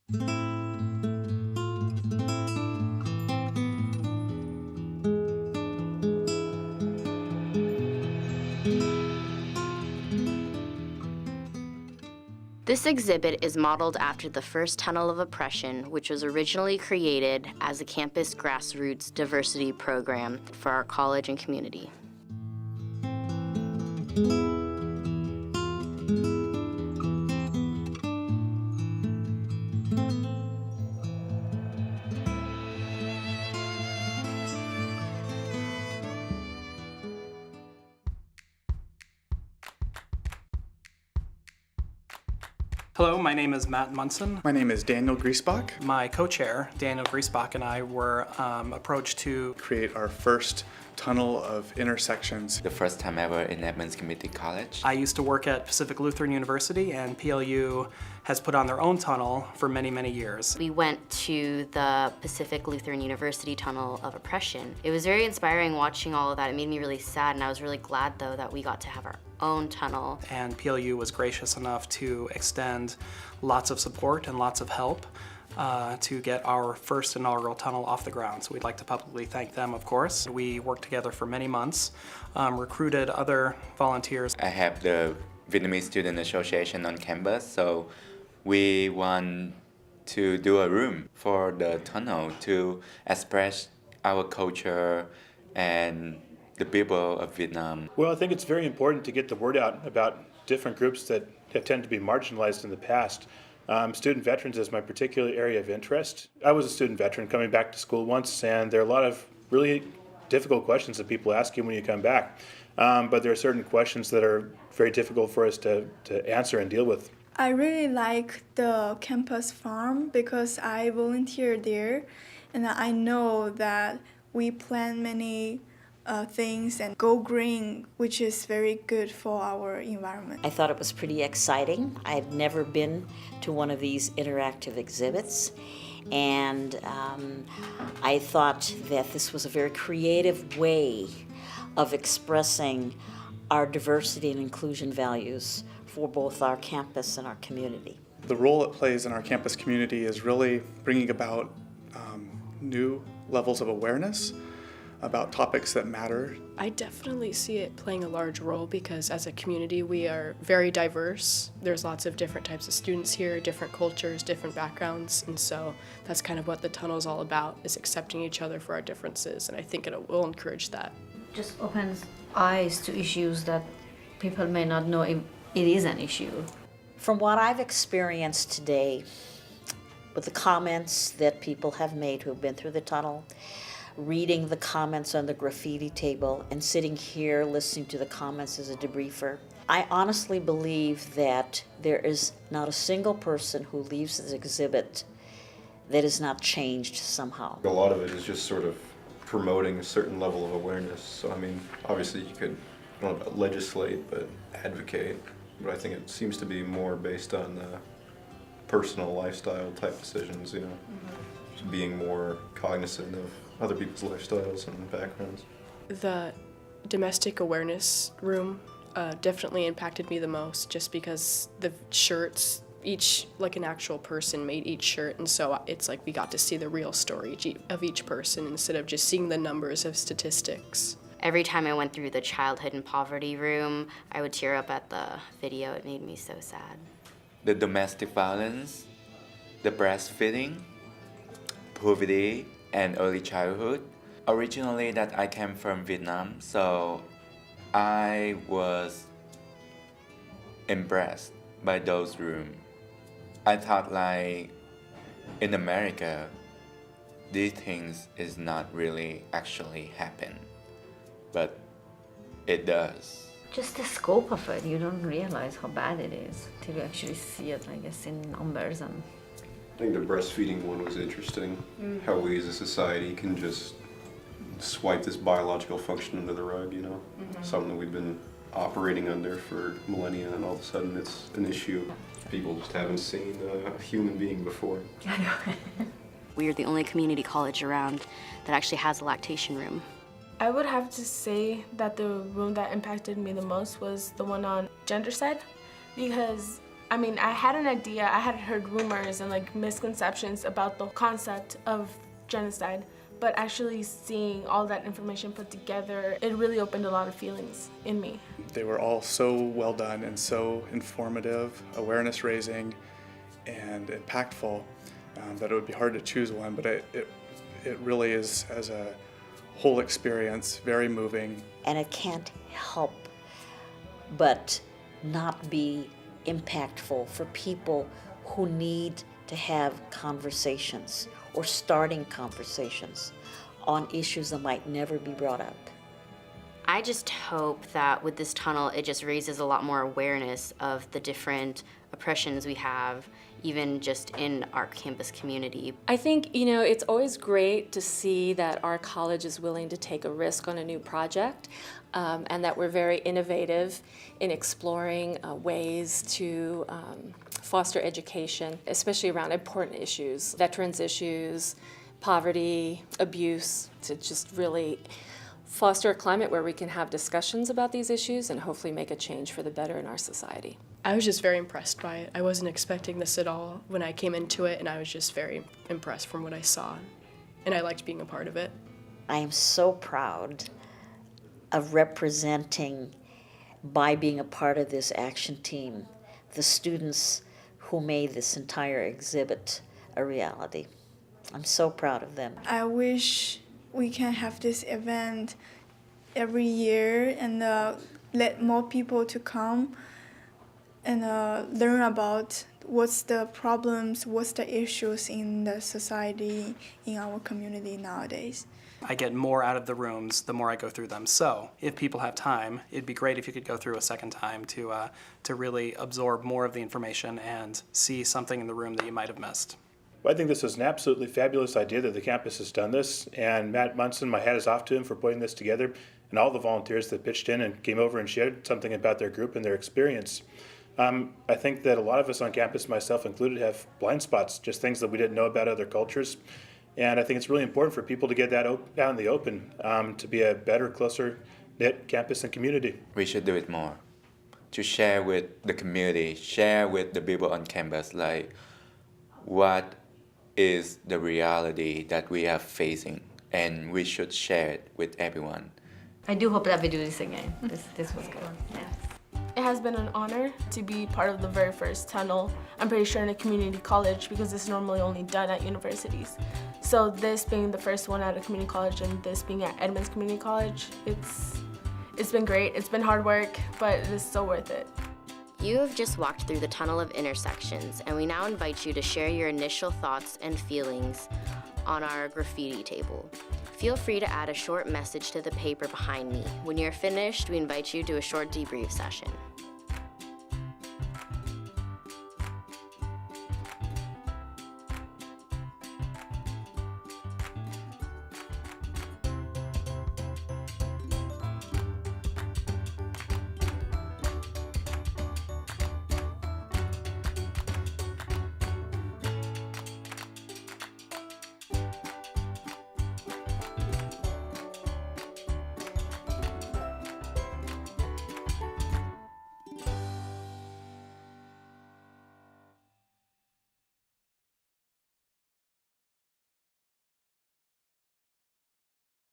This exhibit is modeled after the first Tunnel of Oppression, which was originally created as a campus grassroots diversity program for our college and community. Hello, my name is Matt Munson. My name is Daniel Griesbach. My co-chair, Daniel Griesbach, and I were approached to Create our first tunnel of intersections. The first time ever in Edmonds Community College. I used to work at Pacific Lutheran University, and PLU has put on their own tunnel for many, many years. We went to the Pacific Lutheran University Tunnel of Oppression. It was very inspiring watching all of that. It made me really sad, and I was really glad, though, that we got to have our own tunnel. And PLU was gracious enough to extend lots of support and lots of help to get our first inaugural tunnel off the ground. So we'd like to publicly thank them, of course. We worked together for many months, recruited other volunteers. I have the Vietnamese Student Association on campus, so we want to do a room for the tunnel to express our culture and the people of Vietnam. Well, I think it's very important to get the word out about different groups that have tended to be marginalized in the past. Student veterans is my particular area of interest. I was a student veteran coming back to school once, and there are a lot of really difficult questions that people ask you when you come back. But there are certain questions that are very difficult for us to answer and deal with. I really like the campus farm because I volunteer there, and I know that we plant many things and go green, which is very good for our environment. I thought it was pretty exciting. I had never been to one of these interactive exhibits, and I thought that this was a very creative way of expressing our diversity and inclusion values for both our campus and our community. The role it plays in our campus community is really bringing about new levels of awareness about topics that matter. I definitely see it playing a large role because as a community we are very diverse. There's lots of different types of students here, different cultures, different backgrounds, and so that's kind of what the tunnel is all about, is accepting each other for our differences, and I think it will encourage that. Just opens eyes to issues that people may not know it is an issue. From what I've experienced today, with the comments that people have made who have been through the tunnel, reading the comments on the graffiti table, and sitting here listening to the comments as a debriefer, I honestly believe that there is not a single person who leaves this exhibit that is not changed somehow. A lot of it is just sort of promoting a certain level of awareness. So I mean, obviously you could, I don't know about legislate, but advocate. But I think it seems to be more based on personal lifestyle type decisions, you know, just being more cognizant of other people's lifestyles and backgrounds. The domestic awareness room definitely impacted me the most, just because the shirts, each, like an actual person made each shirt, and so it's like we got to see the real story of each person instead of just seeing the numbers of statistics. Every time I went through the childhood and poverty room, I would tear up at the video. It made me so sad. The domestic violence, the breastfeeding, poverty, and early childhood. Originally that I came from Vietnam, so I was impressed by those rooms. I thought like in America, these things is not really actually happen, but it does. Just the scope of it, you don't realize how bad it is till you actually see it, I guess, in numbers. And I think the breastfeeding one was interesting, how we as a society can just swipe this biological function under the rug, you know, something that we've been operating under for millennia, and all of a sudden it's an issue. People just haven't seen a human being before. I know. We are the only community college around that actually has a lactation room. I would have to say that the room that impacted me the most was the one on gender side, because I mean, I had an idea, I had heard rumors and like misconceptions about the concept of genocide, but actually seeing all that information put together, it really opened a lot of feelings in me. They were all so well done and so informative, awareness raising, and impactful that it would be hard to choose one, but it really is, as a whole experience, very moving. And it can't help but not be impactful for people who need to have conversations or starting conversations on issues that might never be brought up. I just hope that with this tunnel, it just raises a lot more awareness of the different oppressions we have, even just in our campus community. I think, it's always great to see that our college is willing to take a risk on a new project, and that we're very innovative in exploring ways to foster education, especially around important issues, veterans issues, poverty, abuse, to just really foster a climate where we can have discussions about these issues and hopefully make a change for the better in our society. I was just very impressed by it. I wasn't expecting this at all when I came into it, and I was just very impressed from what I saw, and I liked being a part of it. I am so proud of representing, by being a part of this action team, the students who made this entire exhibit a reality. I'm so proud of them. I wish we can have this event every year and let more people to come and learn about what's the problems, what's the issues in the society, in our community nowadays. I get more out of the rooms the more I go through them. So if people have time, it'd be great if you could go through a second time to really absorb more of the information and see something in the room that you might have missed. Well, I think this is an absolutely fabulous idea that the campus has done this, and Matt Munson, my hat is off to him for putting this together, and all the volunteers that pitched in and came over and shared something about their group and their experience. I think that a lot of us on campus, myself included, have blind spots, just things that we didn't know about other cultures. And I think it's really important for people to get that out in the open, to be a better, closer knit campus and community. We should do it more, to share with the community, share with the people on campus, like what is the reality that we are facing, and we should share it with everyone. I do hope that we do this again. This was good. Yeah. It has been an honor to be part of the very first tunnel, I'm pretty sure in a community college, because it's normally only done at universities. So this being the first one at a community college and this being at Edmonds Community College, it's been great. It's been hard work, but it is so worth it. You have just walked through the Tunnel of Intersections, and we now invite you to share your initial thoughts and feelings on our graffiti table. Feel free to add a short message to the paper behind me. When you're finished, we invite you to a short debrief session.